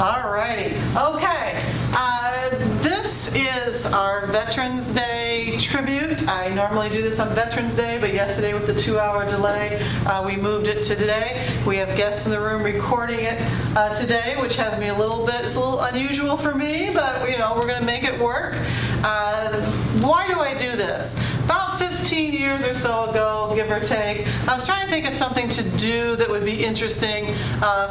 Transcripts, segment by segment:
All righty. Okay. This is our Veterans Day tribute. I normally do this on Veterans Day, but yesterday with the 2-hour delay, we moved it to today. We have guests in the room recording it today, which has me it's a little unusual for me, but we're going to make it work. Why do I do this? About 15 years or so ago, give or take, I was trying to think of something to do that would be interesting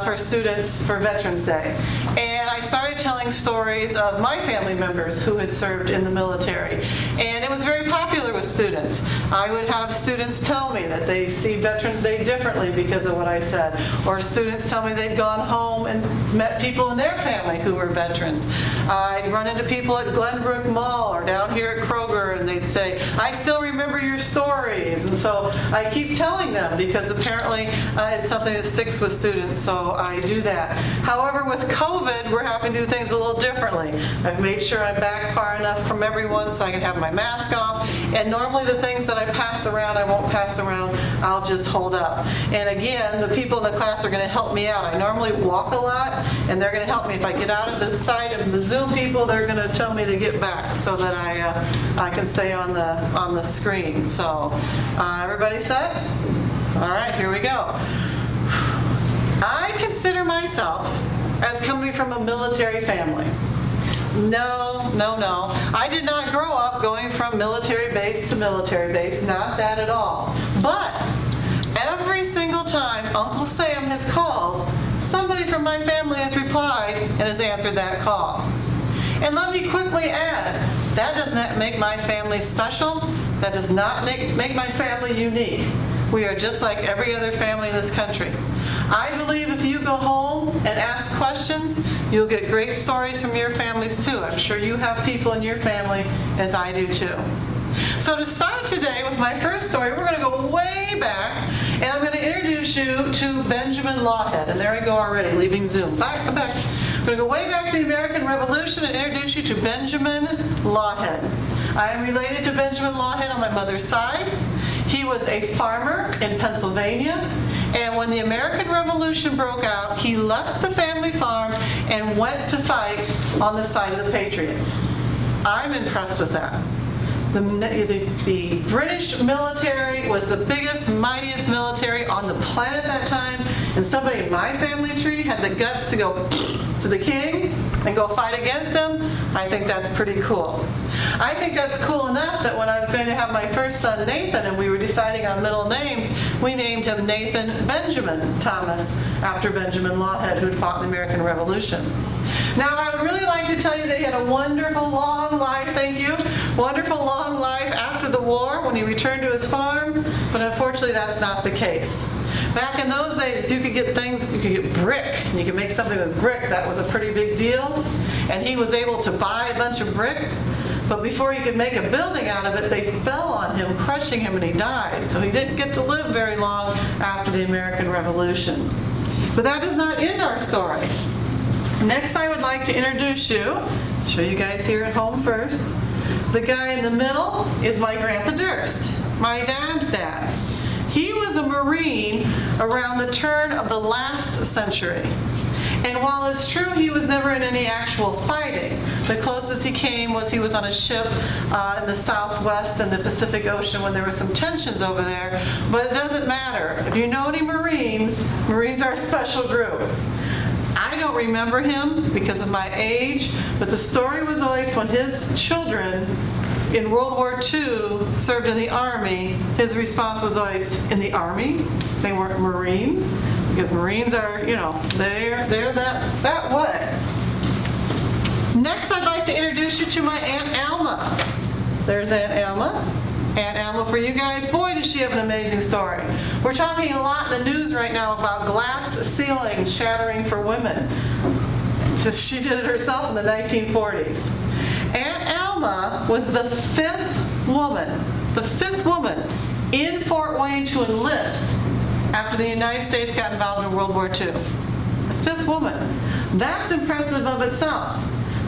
for students for Veterans Day. And I started telling stories of my family members who had served in the military. And it was very popular with students. I would have students tell me that they see Veterans Day differently because of what I said. Or students tell me they'd gone home and met people in their family who were veterans. I'd run into people at Glenbrook Mall or down here at Kroger, and they'd say, I still remember your stories. And so I keep telling them because apparently it's something that sticks with students, so I do that. However, with COVID, we're having to do things a little differently. I've made sure I'm back far enough from everyone so I can have my mask off, and normally the things that I pass around, I won't pass around, I'll just hold up. And again, the people in the class are going to help me out. I normally walk a lot, and they're going to help me. If I get out of the sight of the Zoom people, they're going to tell me to get back so that I can stay on the screen. So everybody set? All right, here we go. I consider myself as coming from a military family. No. I did not grow up going from military base to military base, not that at all. But every single time Uncle Sam has called, somebody from my family has replied and has answered that call. And let me quickly add, that does not make my family special. That does not make my family unique. We are just like every other family in this country. I believe if you go home and ask questions, you'll get great stories from your families too. I'm sure you have people in your family, as I do too. So to start today with my first story, we're going to go way back, and I'm going to introduce you to Benjamin Lawhead. And there I go already, leaving Zoom. Back. I'm going to go way back to the American Revolution and introduce you to Benjamin Lawhead. I am related to Benjamin Lawhead on my mother's side. He was a farmer in Pennsylvania, and when the American Revolution broke out, he left the family farm and went to fight on the side of the Patriots. I'm impressed with that. The British military was the biggest, mightiest military on the planet at that time, and somebody in my family tree had the guts to go to the king and go fight against him. I think that's pretty cool. I think that's cool enough that when I was going to have my first son, Nathan, and we were deciding on middle names, we named him Nathan Benjamin Thomas, after Benjamin Lawhead, who had fought in the American Revolution. Now, I would really like to tell you that he had a wonderful long life, thank you, wonderful long life after the war when he returned to his farm, but unfortunately that's not the case. Back in those days, if you could get things, you could get brick, and you could make something with brick, that was a pretty big deal. And he was able to buy a bunch of bricks, but before he could make a building out of it, they fell on him, crushing him, and he died. So he didn't get to live very long after the American Revolution. But that does not end our story. Next, I would like to introduce you, show you guys here at home first. The guy in the middle is my Grandpa Durst, my dad's dad. He was a Marine around the turn of the last century. And while it's true he was never in any actual fighting, the closest he came was he was on a ship in the Southwest in the Pacific Ocean when there were some tensions over there. But it doesn't matter. If you know any Marines, Marines are a special group. I don't remember him because of my age, but the story was always when his children in World War II served in the Army, his response was always, in the Army? They weren't Marines? Because Marines are, they're that way. Next, I'd like to introduce you to my Aunt Alma. There's Aunt Alma. Aunt Alma for you guys. Boy, does she have an amazing story. We're talking a lot in the news right now about glass ceilings shattering for women. She did it herself in the 1940s. Aunt Alma was the fifth woman in Fort Wayne to enlist after the United States got involved in World War II. The fifth woman. That's impressive of itself.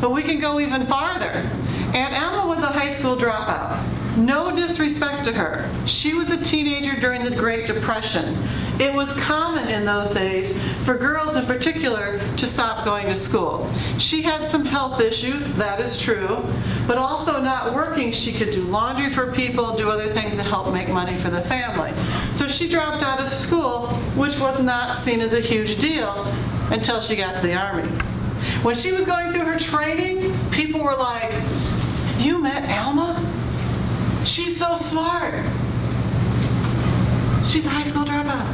But we can go even farther. Aunt Alma was a high school dropout. No disrespect to her. She was a teenager during the Great Depression. It was common in those days for girls in particular to stop going to school. She had some health issues, that is true, but also not working, she could do laundry for people, do other things to help make money for the family. So she dropped out of school, which was not seen as a huge deal until she got to the Army. When she was going through her training, people were like, "Have you met Alma? She's so smart. She's a high school dropout.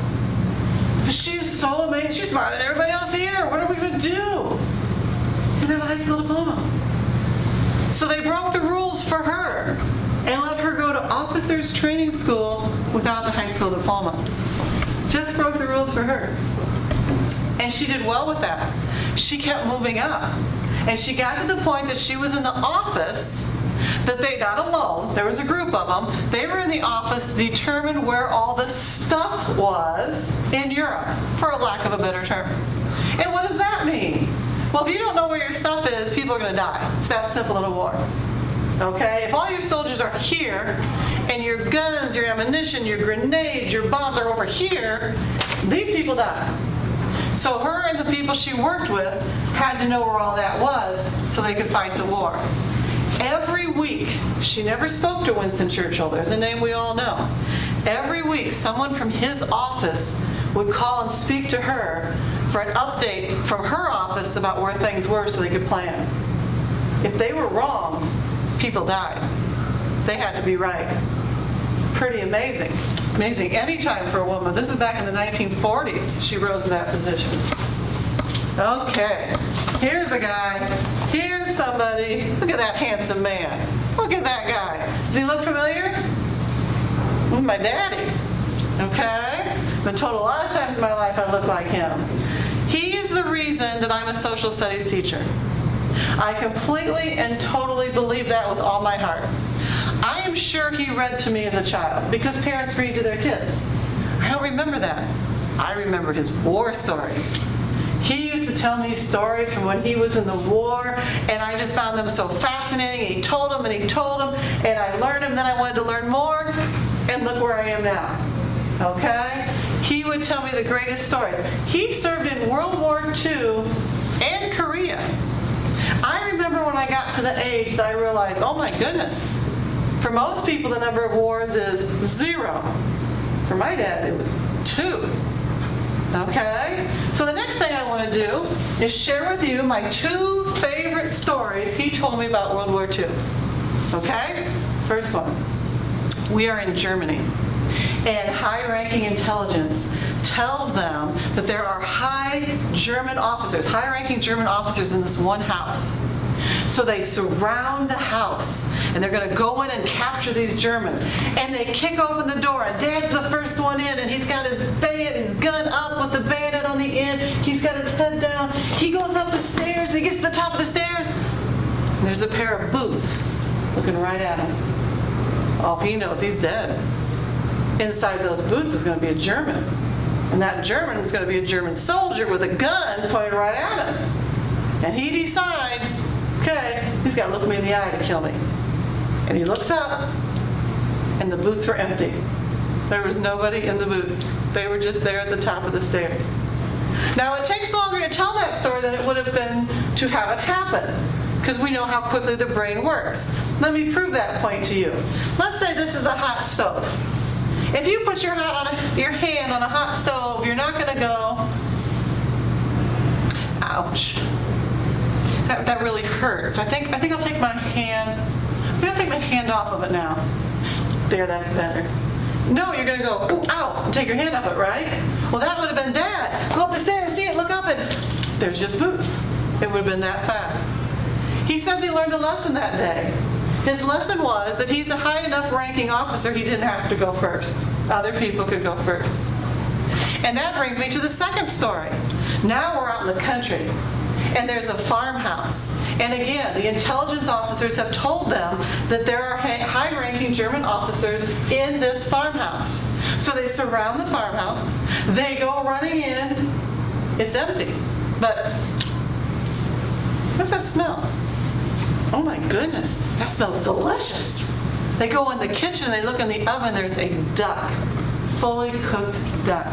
But she's so amazing. She's smarter than everybody else here. What are we going to do? She doesn't have a high school diploma." So they broke the rules for her and let her go to officers training school without the high school diploma. Just broke the rules for her. And she did well with that. She kept moving up. And she got to the point that she was in the office, that they, not alone, there was a group of them, they were in the office to determine where all the stuff was in Europe, for a lack of a better term. And what does that mean? Well, if you don't know where your stuff is, people are going to die. It's that simple in a war. Okay? If all your soldiers are here, and your guns, your ammunition, your grenades, your bombs are over here, these people die. So her and the people she worked with had to know where all that was so they could fight the war. Every week, she never spoke to Winston Churchill. There's a name we all know. Every week, someone from his office would call and speak to her for an update from her office about where things were so they could plan. If they were wrong, people died. They had to be right. Pretty amazing. Amazing. Anytime for a woman. This is back in the 1940s she rose to that position. Okay. Here's a guy. Here's somebody. Look at that handsome man. Look at that guy. Does he look familiar? This is my daddy. Okay? Been told a lot of times in my life I look like him. He is the reason that I'm a social studies teacher. I completely and totally believe that with all my heart. I am sure he read to me as a child, because parents read to their kids. I don't remember that. I remember his war stories. He used to tell me stories from when he was in the war, and I just found them so fascinating. And he told them, and he told them, and I learned them, then I wanted to learn more, and look where I am now. Okay? He would tell me the greatest stories. He served in World War II and Korea. I remember when I got to the age that I realized, oh my goodness, for most people the number of wars is 0. For my dad it was 2. Okay? So the next thing I want to do is share with you my 2 favorite stories he told me about World War II. Okay? First one. We are in Germany, and high-ranking intelligence tells them that there are high-ranking German officers in this one house. So they surround the house, and they're going to go in and capture these Germans. And they kick open the door, and Dad's the first one in, and he's got his gun up with the bayonet on the end. He's got his head down. He goes up the stairs, and he gets to the top of the stairs, and there's a pair of boots looking right at him. All he knows, he's dead. Inside those boots is going to be a German. And that German is going to be a German soldier with a gun pointed right at him. And he decides, okay, he's got to look me in the eye to kill me. And he looks up, and the boots were empty. There was nobody in the boots. They were just there at the top of the stairs. Now, it takes longer to tell that story than it would have been to have it happen, because we know how quickly the brain works. Let me prove that point to you. Let's say this is a hot stove. If you put your hand on a hot stove, you're not going to go, ouch. That really hurts. I think I'll take my hand off of it now. There, that's better. No, you're going to go, ooh, ow, and take your hand off it, right? Well, that would have been Dad. Go up the stairs, see it, look up, and there's just boots. It would have been that fast. He says he learned a lesson that day. His lesson was that he's a high enough ranking officer he didn't have to go first. Other people could go first. And that brings me to the second story. Now we're out in the country, and there's a farmhouse. And again, the intelligence officers have told them that there are high-ranking German officers in this farmhouse. So they surround the farmhouse. They go running in. It's empty. But what's that smell? Oh my goodness, that smells delicious. They go in the kitchen, they look in the oven, there's a duck fully cooked duck.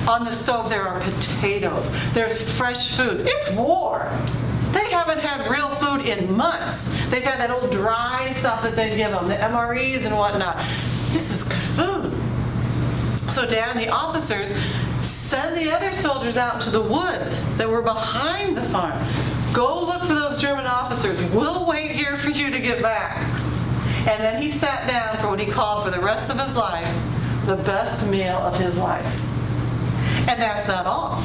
On the stove there are potatoes. There's fresh foods. It's war. They haven't had real food in months. They've had that old dry stuff that they give them, the MREs and whatnot. This is good food. So Dad and the officers send the other soldiers out into the woods that were behind the farm. Go look for those German officers. We'll wait here for you to get back. And then he sat down for what he called for the rest of his life, the best meal of his life. And that's not all.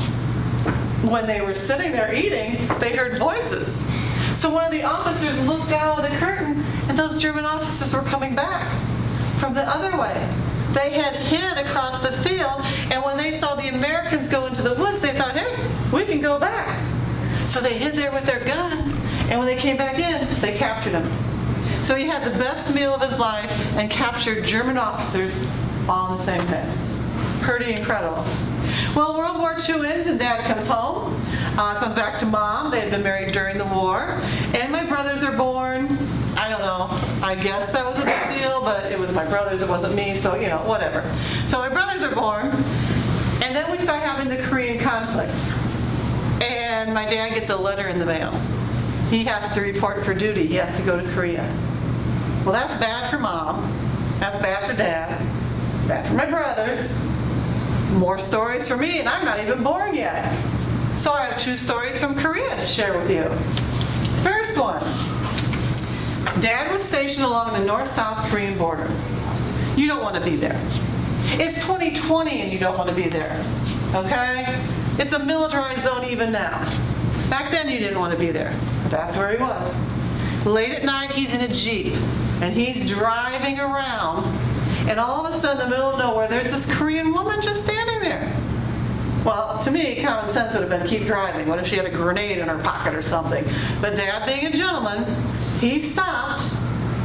When they were sitting there eating, they heard voices. So one of the officers looked out of the curtain, and those German officers were coming back from the other way. They had hid across the field, and when they saw the Americans go into the woods, they thought, hey, we can go back. So they hid there with their guns, and when they came back in, they captured him. So he had the best meal of his life and captured German officers all on the same day. Pretty incredible. Well, World War II ends and Dad comes home, comes back to Mom. They had been married during the war. And my brothers are born. I don't know. I guess that was a big deal, but it was my brothers, it wasn't me, so, whatever. So my brothers are born. And then we start having the Korean conflict. And my dad gets a letter in the mail. He has to report for duty. He has to go to Korea. Well, that's bad for Mom. That's bad for Dad. Bad for my brothers. More stories for me, and I'm not even born yet. So I have 2 stories from Korea to share with you. First one. Dad was stationed along the North-South Korean border. You don't want to be there. It's 2020 and you don't want to be there. Okay? It's a militarized zone even now. Back then you didn't want to be there. But that's where he was. Late at night he's in a Jeep and he's driving around, and all of a sudden in the middle of nowhere there's this Korean woman just standing there. Well, to me, common sense would have been keep driving. What if she had a grenade in her pocket or something? But Dad, being a gentleman, he stopped,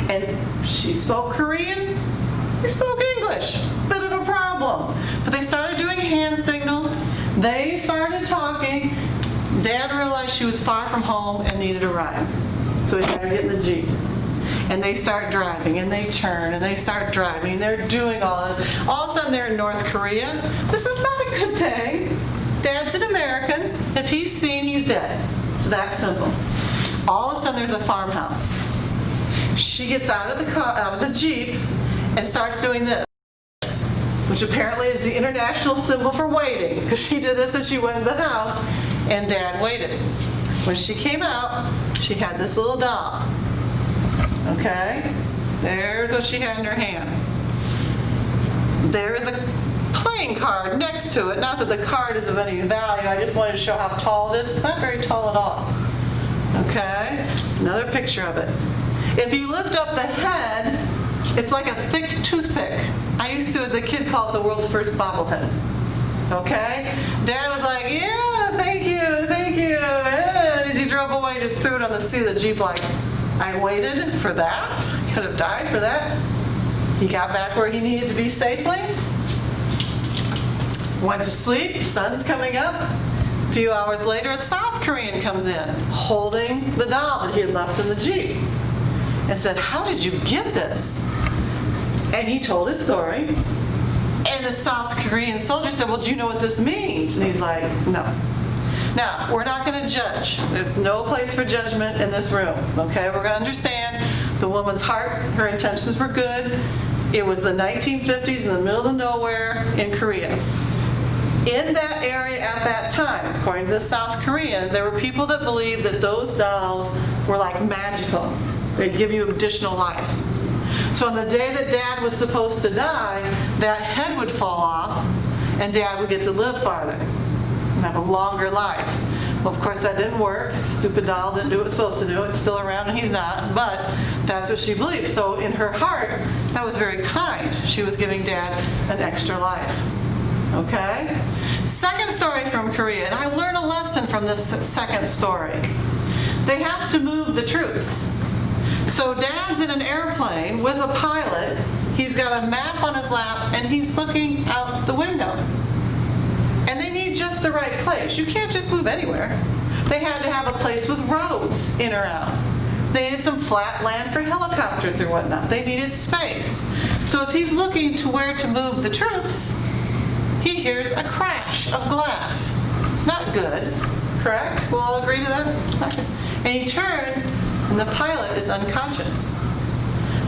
and she spoke Korean. He spoke English. Bit of a problem. But they started doing hand signals. They started talking. Dad realized she was far from home and needed a ride. So he had to get in the Jeep. And they start driving, and they turn, and they start driving. They're doing all this. All of a sudden, they're in North Korea. This is not a good thing. Dad's an American. If he's seen, he's dead. It's that simple. All of a sudden, there's a farmhouse. She gets out of the Jeep and starts doing this, which apparently is the international symbol for waiting, because she did this as she went in the house, and Dad waited. When she came out, she had this little doll. Okay, there's what she had in her hand. There is a playing card next to it. Not that the card is of any value, I just wanted to show how tall it is. It's not very tall at all. Okay, it's another picture of it. If you lift up the head, it's like a thick toothpick. I used to, as a kid, call it the world's first bobblehead. Okay? Dad was like, yeah, thank you, thank you. And as he drove away, just threw it on the seat of the Jeep like, I waited for that? Could have died for that? He got back where he needed to be safely. Went to sleep, sun's coming up. A few hours later, a South Korean comes in, holding the doll that he had left in the Jeep, and said, how did you get this? And he told his story. And the South Korean soldier said, well, do you know what this means? And he's like, no. Now, we're not going to judge. There's no place for judgment in this room, okay? We're going to understand the woman's heart, her intentions were good. It was the 1950s in the middle of nowhere in Korea. In that area at that time, according to the South Korean, there were people that believed that those dolls were like magical. They'd give you additional life. So on the day that Dad was supposed to die, that head would fall off, and Dad would get to live farther and have a longer life. Well, of course, that didn't work. Stupid doll didn't do what it was supposed to do. It's still around, and he's not, but that's what she believed. So in her heart, that was very kind. She was giving Dad an extra life. Okay? Second story from Korea, and I learned a lesson from this second story. They have to move the troops. So Dad's in an airplane with a pilot. He's got a map on his lap, and he's looking out the window. And they need just the right place. You can't just move anywhere. They had to have a place with roads in or out. They needed some flat land for helicopters or whatnot. They needed space. So as he's looking to where to move the troops, he hears a crash of glass. Not good, correct? We'll all agree to that? Not good. And he turns, and the pilot is unconscious.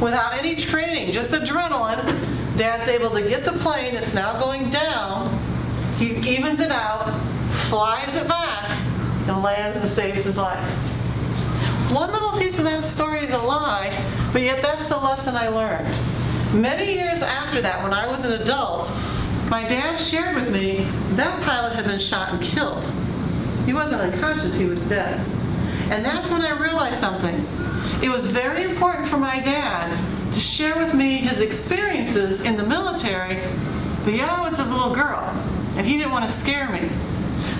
Without any training, just adrenaline, Dad's able to get the plane that's now going down, he evens it out, flies it back, and lands and saves his life. One little piece of that story is a lie, but yet that's the lesson I learned. Many years after that, when I was an adult, my dad shared with me that pilot had been shot and killed. He wasn't unconscious, he was dead. And that's when I realized something. It was very important for my dad to share with me his experiences in the military, but yet I was his little girl, and he didn't want to scare me.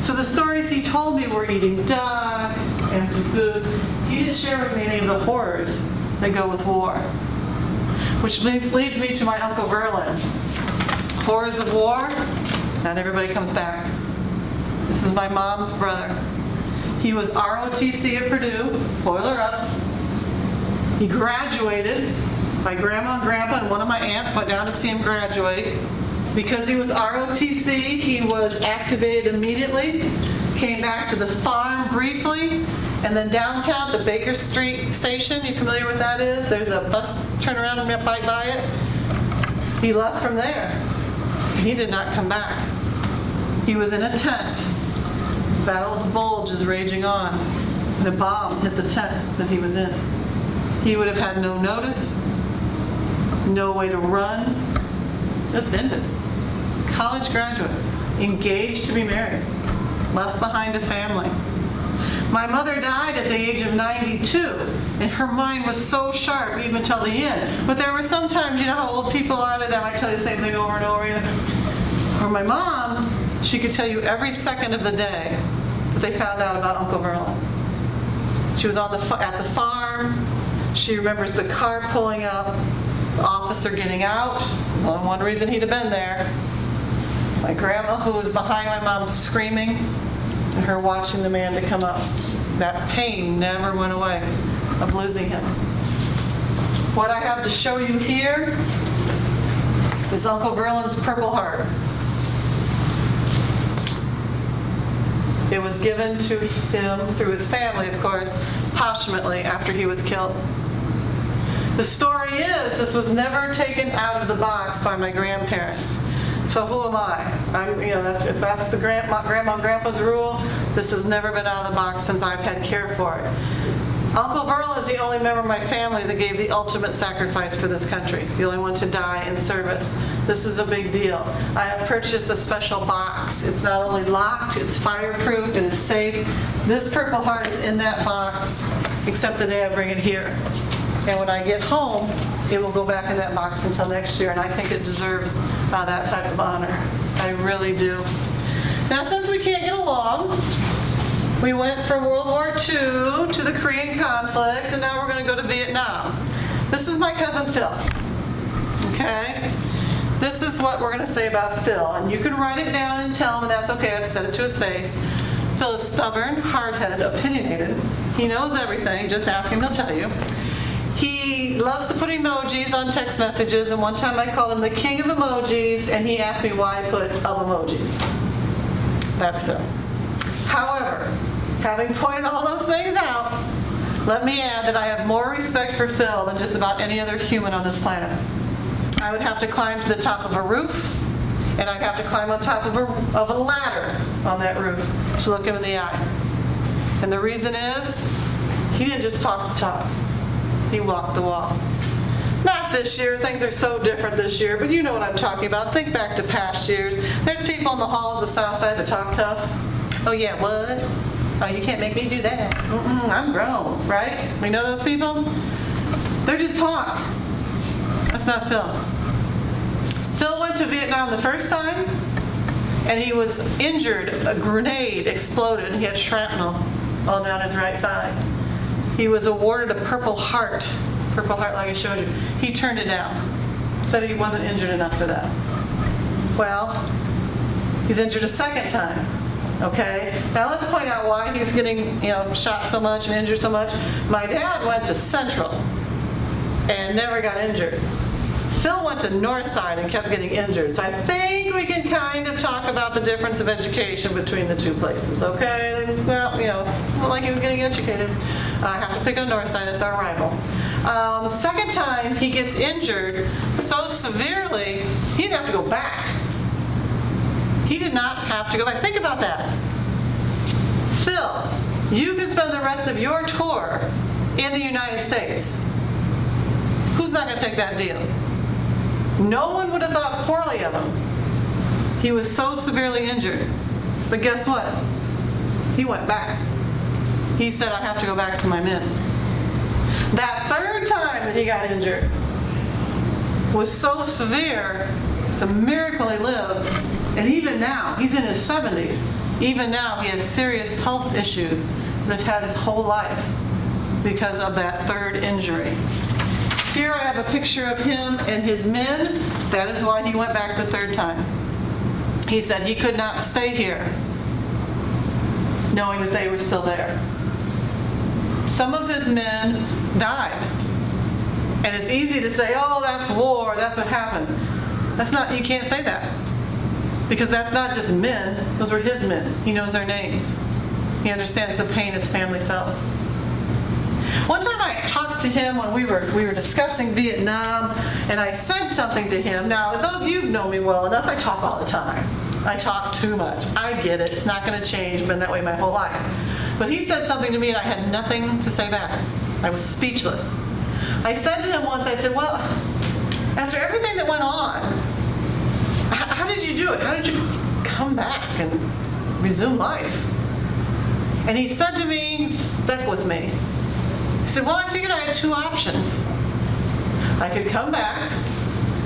So the stories he told me were eating duck, empty boots. He didn't share with me any of the horrors that go with war. Which leads me to my Uncle Verlin. Horrors of war, not everybody comes back. This is my mom's brother. He was ROTC at Purdue, boiler up. He graduated. My grandma and grandpa and one of my aunts went down to see him graduate. Because he was ROTC, he was activated immediately, came back to the farm briefly, and then downtown at the Baker Street station, you familiar with that is? There's a bus turnaround and bike by it. He left from there. He did not come back. He was in a tent. Battle of the Bulge is raging on. And a bomb hit the tent that he was in. He would have had no notice, no way to run, just ended. College graduate, engaged to be married, left behind a family. My mother died at the age of 92, and her mind was so sharp even till the end. But there were some times, you know how old people are, that might tell you the same thing over and over. For my mom, she could tell you every second of the day that they found out about Uncle Verlin. She was at the farm. She remembers the car pulling up, the officer getting out. There's only one reason he'd have been there. My grandma, who was behind my mom screaming, and her watching the man to come up. That pain never went away of losing him. What I have to show you here is Uncle Verlin's Purple Heart. It was given to him through his family, of course, posthumously after he was killed. The story is this was never taken out of the box by my grandparents. So who am I? If that's the grandma and grandpa's rule, this has never been out of the box since I've had care for it. Uncle Verlin is the only member of my family that gave the ultimate sacrifice for this country, the only one to die in service. This is a big deal. I have purchased a special box. It's not only locked, it's fireproof, it is safe. This Purple Heart is in that box, except the day I bring it here. And when I get home, it will go back in that box until next year, and I think it deserves that type of honor. I really do. Now, since we can't get along, we went from World War II to the Korean conflict, and now we're going to go to Vietnam. This is my cousin Phil. Okay? This is what we're going to say about Phil, and you can write it down and tell him, and that's okay. I've said it to his face. Phil is stubborn, hard-headed, opinionated. He knows everything. Just ask him, he'll tell you. He loves to put emojis on text messages, and one time I called him the king of emojis, and he asked me why I put of emojis. That's Phil. However, having pointed all those things out, let me add that I have more respect for Phil than just about any other human on this planet. I would have to climb to the top of a roof, and I'd have to climb on top of a ladder on that roof to look him in the eye. And the reason is, he didn't just talk the talk. He walked the walk. Not this year. Things are so different this year, but you know what I'm talking about. Think back to past years. There's people in the halls of Southside that talk tough. Oh yeah, what? Oh, you can't make me do that. I'm grown, right? We know those people? They're just talk. That's not Phil. Phil went to Vietnam the first time, and he was injured. A grenade exploded, and he had shrapnel all down his right side. He was awarded a Purple Heart like I showed you. He turned it down. Said he wasn't injured enough for that. Well, he's injured a second time. Okay? Now let's point out why he's getting, shot so much and injured so much. My dad went to Central and never got injured. Phil went to Northside and kept getting injured. So I think we can kind of talk about the difference of education between the two places, okay? It's not, it's not like he was getting educated. I have to pick on Northside, it's our rival. Second time he gets injured so severely, he didn't have to go back. He did not have to go back. Think about that. Phil, you can spend the rest of your tour in the United States. Who's not going to take that deal? No one would have thought poorly of him. He was so severely injured. But guess what? He went back. He said, I have to go back to my men. That third time that he got injured was so severe, it's a miracle he lived. And even now, he's in his 70s. Even now, he has serious health issues that have had his whole life because of that third injury. Here I have a picture of him and his men. That is why he went back the third time. He said he could not stay here knowing that they were still there. Some of his men died. And it's easy to say, oh, that's war, that's what happened. That's not, you can't say that. Because that's not just men, those were his men. He knows their names. He understands the pain his family felt. One time I talked to him when we were discussing Vietnam, and I said something to him. Now, those of you who know me well enough, I talk all the time. I talk too much. I get it. It's not going to change. I've been that way my whole life. But he said something to me, and I had nothing to say back. I was speechless. I said to him once, I said, well, after everything that went on, how did you do it? How did you come back and resume life? And he said to me, stuck with me. He said, well, I figured I had two options. I could come back,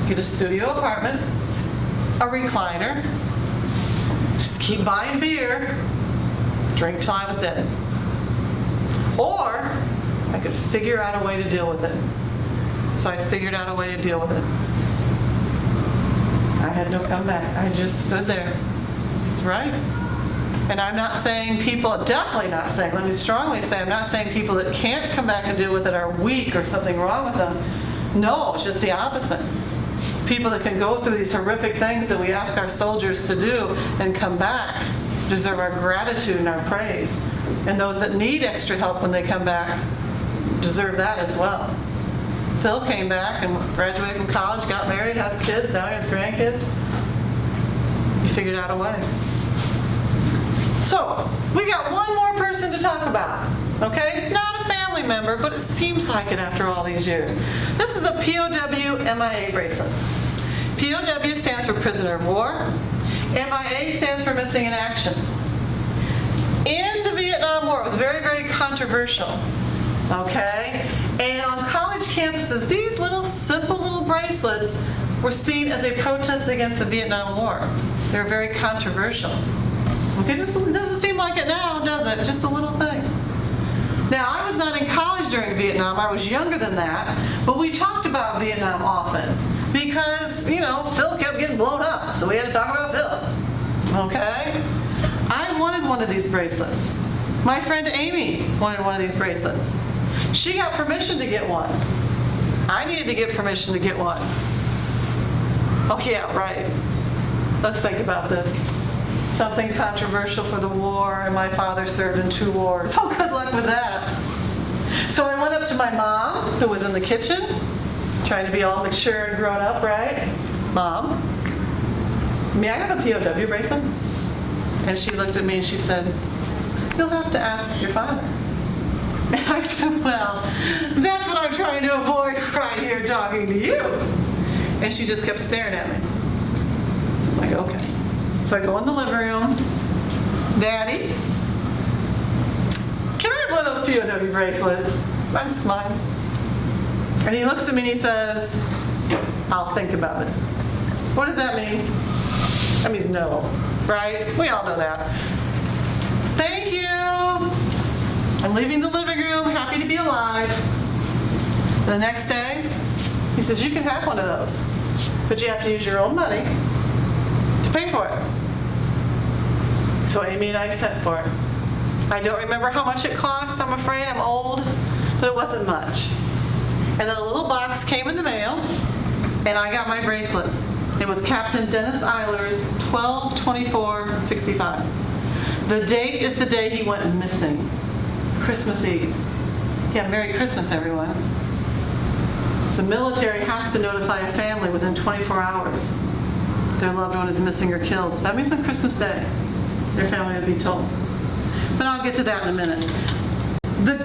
get a studio apartment, a recliner, just keep buying beer, drink till I was dead. Or I could figure out a way to deal with it. So I figured out a way to deal with it. I had no comeback. I just stood there. This is right. And I'm not saying people, definitely not saying, let me strongly say, I'm not saying people that can't come back and deal with it are weak or something wrong with them. No, it's just the opposite. People that can go through these horrific things that we ask our soldiers to do and come back deserve our gratitude and our praise. And those that need extra help when they come back deserve that as well. Phil came back and graduated from college, got married, has kids, now he has grandkids. He figured out a way. So, we got one more person to talk about, okay? Not a family member, but it seems like it after all these years. This is a POW MIA bracelet. POW stands for prisoner of war. MIA stands for missing in action. In the Vietnam War, it was very, very controversial, okay? And on college campuses, these little simple little bracelets were seen as a protest against the Vietnam War. They were very controversial. Okay, it doesn't seem like it now, does it? Just a little thing. Now, I was not in college during Vietnam. I was younger than that. But we talked about Vietnam often because, Phil kept getting blown up. So we had to talk about Phil. Okay? I wanted one of these bracelets. My friend Amy wanted one of these bracelets. She got permission to get one. I needed to get permission to get one. Oh, yeah, right. Let's think about this. Something controversial for the war, and my father served in 2 wars. Oh, good luck with that. So I went up to my mom, who was in the kitchen, trying to be all mature and grown up, right? Mom, may I have a POW bracelet? And she looked at me and she said, you'll have to ask your father. And I said, well, that's what I'm trying to avoid right here talking to you. And she just kept staring at me. So I'm like, okay. So I go in the living room. Daddy, can I have one of those POW bracelets? I'm smiling. And he looks at me and he says, I'll think about it. What does that mean? That means no, right? We all know that. Thank you. I'm leaving the living room, happy to be alive. The next day, he says, you can have one of those, but you have to use your own money to pay for it. So Amy and I sent for it. I don't remember how much it cost, I'm afraid, I'm old, but it wasn't much. And then a little box came in the mail, and I got my bracelet. It was Captain Dennis Eilers, 12/24/65. The date is the day he went missing, Christmas Eve. Yeah, Merry Christmas, everyone. The military has to notify a family within 24 hours their loved one is missing or killed. That means on Christmas Day, their family would be told. But I'll get to that in a minute. The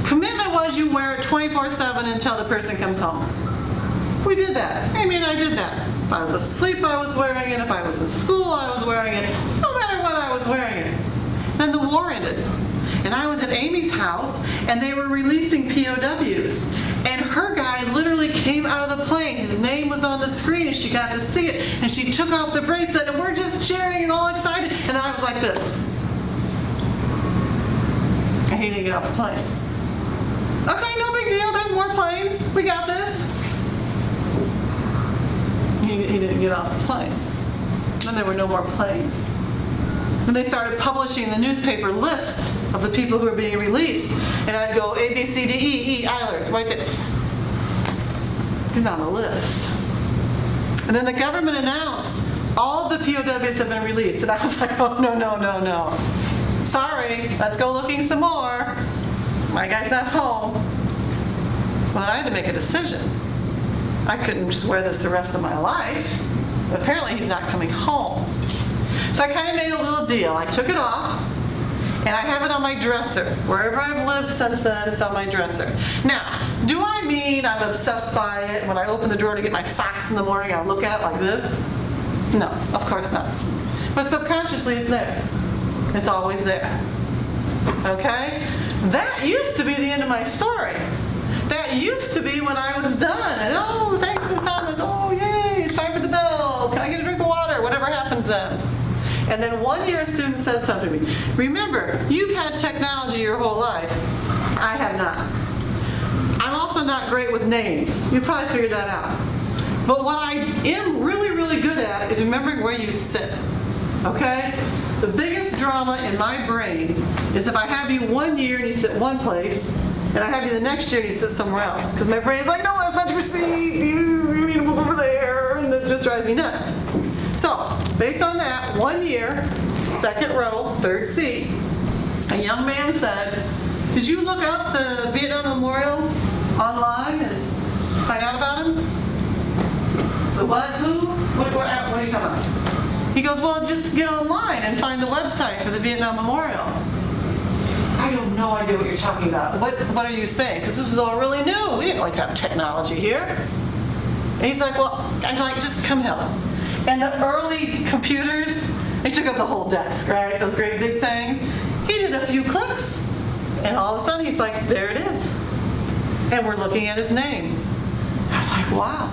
commitment was you wear it 24/7 until the person comes home. We did that. Amy and I did that. If I was asleep, I was wearing it. If I was in school, I was wearing it. No matter what, I was wearing it. Then the war ended. And I was at Amy's house, and they were releasing POWs. And her guy literally came out of the plane. His name was on the screen, and she got to see it. And she took off the bracelet, and we're just cheering and all excited. And then I was like this. And he didn't get off the plane. Okay, no big deal. There's more planes. We got this. He didn't get off the plane. Then there were no more planes. Then they started publishing the newspaper lists of the people who were being released. And I'd go A, B, C, D, E, Eilers, right there. He's not on the list. And then the government announced all of the POWs have been released. And I was like, oh, no, no, no, no. Sorry, let's go looking some more. My guy's not home. Well, I had to make a decision. I couldn't just wear this the rest of my life. But apparently he's not coming home. So I kind of made a little deal. I took it off, and I have it on my dresser. Wherever I've lived since then, it's on my dresser. Now, do I mean I'm obsessed by it? When I open the drawer to get my socks in the morning, I look at it like this? No, of course not. But subconsciously, it's there. It's always there. Okay? That used to be the end of my story. That used to be when I was done. And oh, thanks, Miss Thomas. Oh, yay, it's time for the bell. Can I get a drink of water? Whatever happens then. And then one year a student said something to me. Remember, you've had technology your whole life. I have not. I'm also not great with names. You probably figured that out. But what I am really, really good at is remembering where you sit. Okay? The biggest drama in my brain is if I have you 1 year and you sit one place, and I have you the next year and you sit somewhere else. Because my brain is like, no, that's not your seat. You need to move over there. And it just drives me nuts. So, based on that, 1 year, second row, third seat, a young man said, did you look up the Vietnam Memorial online and find out about him? The what? Who? What are you talking about? He goes, well, just get online and find the website for the Vietnam Memorial. I have no idea what you're talking about. What are you saying? Because this was all really new. We didn't always have technology here. And he's like, well, I'm like, just come help. And the early computers, they took up the whole desk, right? Those great big things. He did a few clicks, and all of a sudden he's like, there it is. And we're looking at his name. I was like, wow.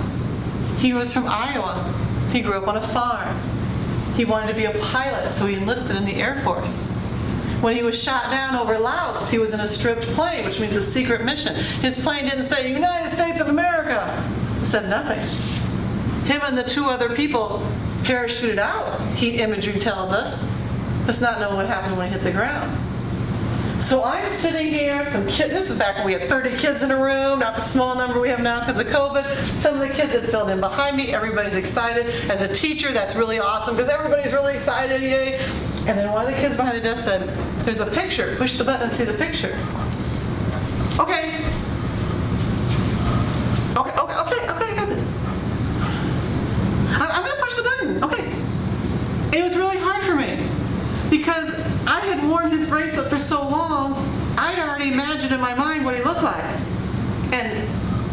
He was from Iowa. He grew up on a farm. He wanted to be a pilot, so he enlisted in the Air Force. When he was shot down over Laos, he was in a stripped plane, which means a secret mission. His plane didn't say, United States of America. It said nothing. Him and the two other people parachuted out, heat imagery tells us. Let's not know what happened when he hit the ground. So I'm sitting here, some kids, this is back when we had 30 kids in a room, not the small number we have now because of COVID. Some of the kids had filled in behind me, everybody's excited. As a teacher, that's really awesome because everybody's really excited, yay. And then one of the kids behind the desk said, there's a picture, push the button and see the picture. Okay, I got this. I'm gonna push the button, okay. And it was really hard for me because I had worn his bracelet for so long, I'd already imagined in my mind what he looked like. And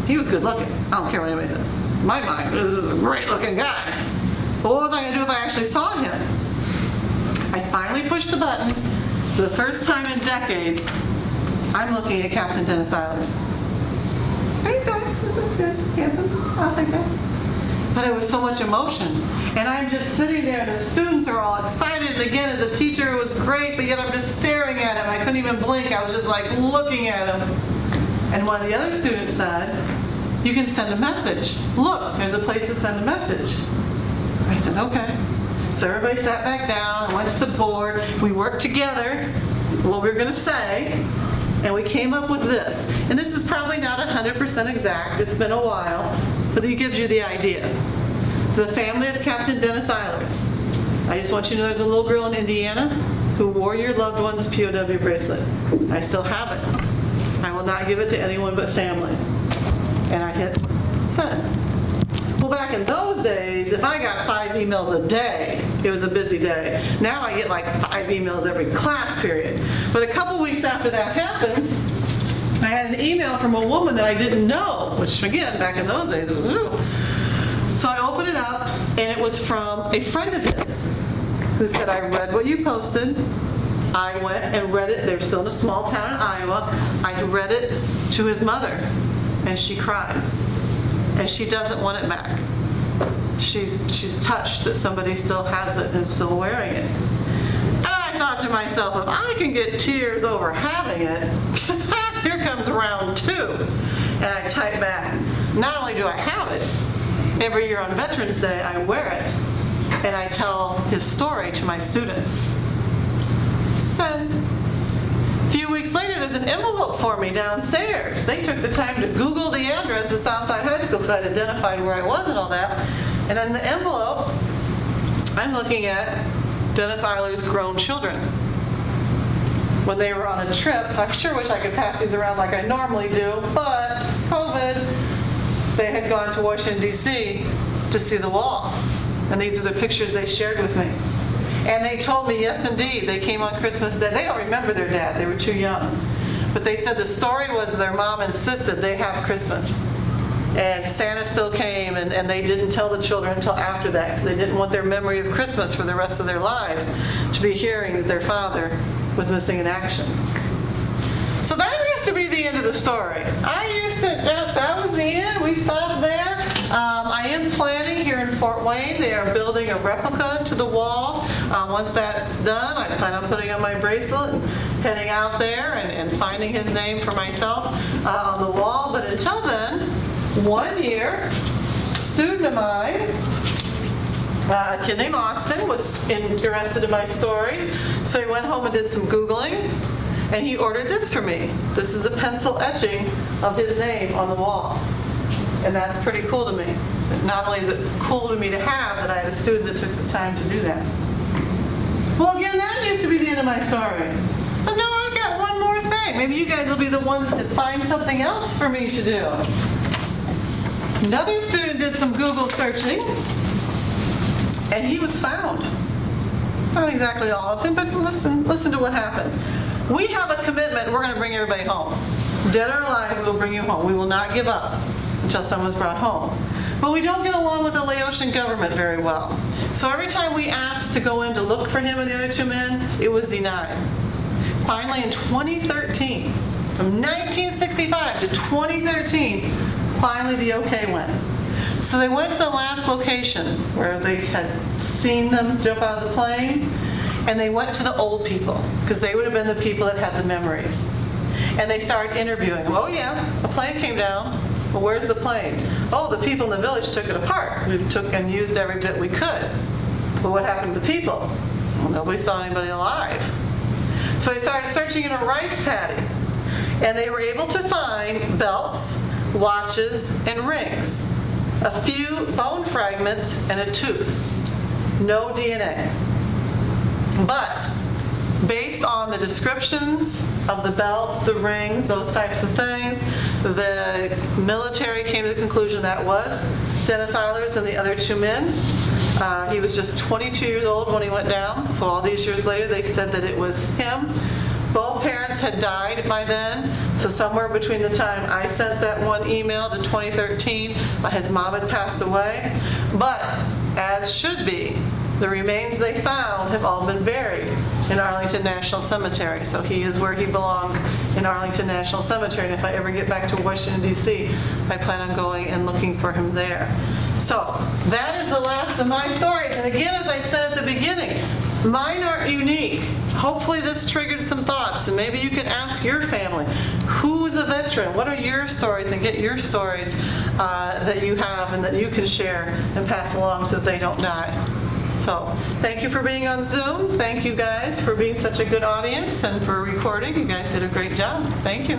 he was good looking. I don't care what anybody says. In my mind, this is a great looking guy. But what was I gonna do if I actually saw him? I finally pushed the button. For the first time in decades, I'm looking at Captain Dennis Eilers. He's good. This is good. Handsome. I'll take that. But it was so much emotion. And I'm just sitting there, and the students are all excited. And again, as a teacher, it was great, but yet I'm just staring at him. I couldn't even blink. I was just like looking at him. And one of the other students said, you can send a message. Look, there's a place to send a message. I said, okay. So everybody sat back down and went to the board. We worked together what we were going to say. And we came up with this. And this is probably not 100% exact. It's been a while, but it gives you the idea. To the family of Captain Dennis Eilers, I just want you to know there's a little girl in Indiana who wore your loved one's POW bracelet. I still have it. I will not give it to anyone but family. And I hit send. Well, back in those days, if I got 5 emails a day, it was a busy day. Now I get like 5 emails every class period. But a couple weeks after that happened, I had an email from a woman that I didn't know, which again, back in those days, it was new. So I opened it up, and it was from a friend of his who said, I read what you posted. I went and read it. They're still in a small town in Iowa. I read it to his mother, and she cried. And she doesn't want it back. She's touched that somebody still has it and is still wearing it. And I thought to myself, if I can get tears over having it, here comes round 2. And I type back, not only do I have it, every year on Veterans Day I wear it, and I tell his story to my students. Send. A few weeks later, there's an envelope for me downstairs. They took the time to Google the address of Southside High School because I'd identified where I was and all that. And in the envelope, I'm looking at Dennis Eilers' grown children. When they were on a trip, I sure wish I could pass these around like I normally do, but COVID, they had gone to Washington, D.C. to see the wall. And these are the pictures they shared with me. And they told me, yes, indeed, they came on Christmas Day. They don't remember their dad. They were too young. But they said the story was their mom insisted they have Christmas. And Santa still came, and they didn't tell the children until after that because they didn't want their memory of Christmas for the rest of their lives to be hearing that their father was missing in action. So that used to be the end of the story. That was the end. We stopped there. I am planning here in Fort Wayne. They are building a replica to the wall. Once that's done, I plan on putting on my bracelet and heading out there and finding his name for myself on the wall. But until then, 1 year, a student of mine, a kid named Austin, was interested in my stories. So he went home and did some Googling. And he ordered this for me. This is a pencil etching of his name on the wall. And that's pretty cool to me. Not only is it cool to me to have that I had a student that took the time to do that. Well, again, that used to be the end of my story. But no, I've got one more thing. Maybe you guys will be the ones that find something else for me to do. Another student did some Google searching, and he was found. Not exactly all of him, but listen to what happened. We have a commitment, we're going to bring everybody home. Dead or alive, we will bring you home. We will not give up until someone's brought home. But we don't get along with the Laotian government very well. So every time we asked to go in to look for him and the other 2 men, it was denied. Finally, in 2013, from 1965 to 2013, finally the okay went. So they went to the last location where they had seen them jump out of the plane, and they went to the old people, because they would have been the people that had the memories. And they started interviewing them. Oh yeah, a plane came down. Well, where's the plane? Oh, the people in the village took it apart. We took and used every bit we could. But what happened to the people? Well, nobody saw anybody alive. So they started searching in a rice paddy, and they were able to find belts, watches, and rings, a few bone fragments, and a tooth. No DNA. But based on the descriptions of the belt, the rings, those types of things, the military came to the conclusion that was Dennis Eilers and the other 2 men. He was just 22 years old when he went down, so all these years later they said that it was him. Both parents had died by then, so somewhere between the time I sent that one email to 2013, his mom had passed away. But, as should be, the remains they found have all been buried in Arlington National Cemetery. So he is where he belongs, in Arlington National Cemetery. And if I ever get back to Washington, D.C., I plan on going and looking for him there. So that is the last of my stories. And again, as I said at the beginning, mine aren't unique. Hopefully this triggered some thoughts, and maybe you can ask your family, who's a veteran? What are your stories? And get your stories that you have and that you can share and pass along so that they don't die. So thank you for being on Zoom. Thank you guys for being such a good audience and for recording. You guys did a great job. Thank you.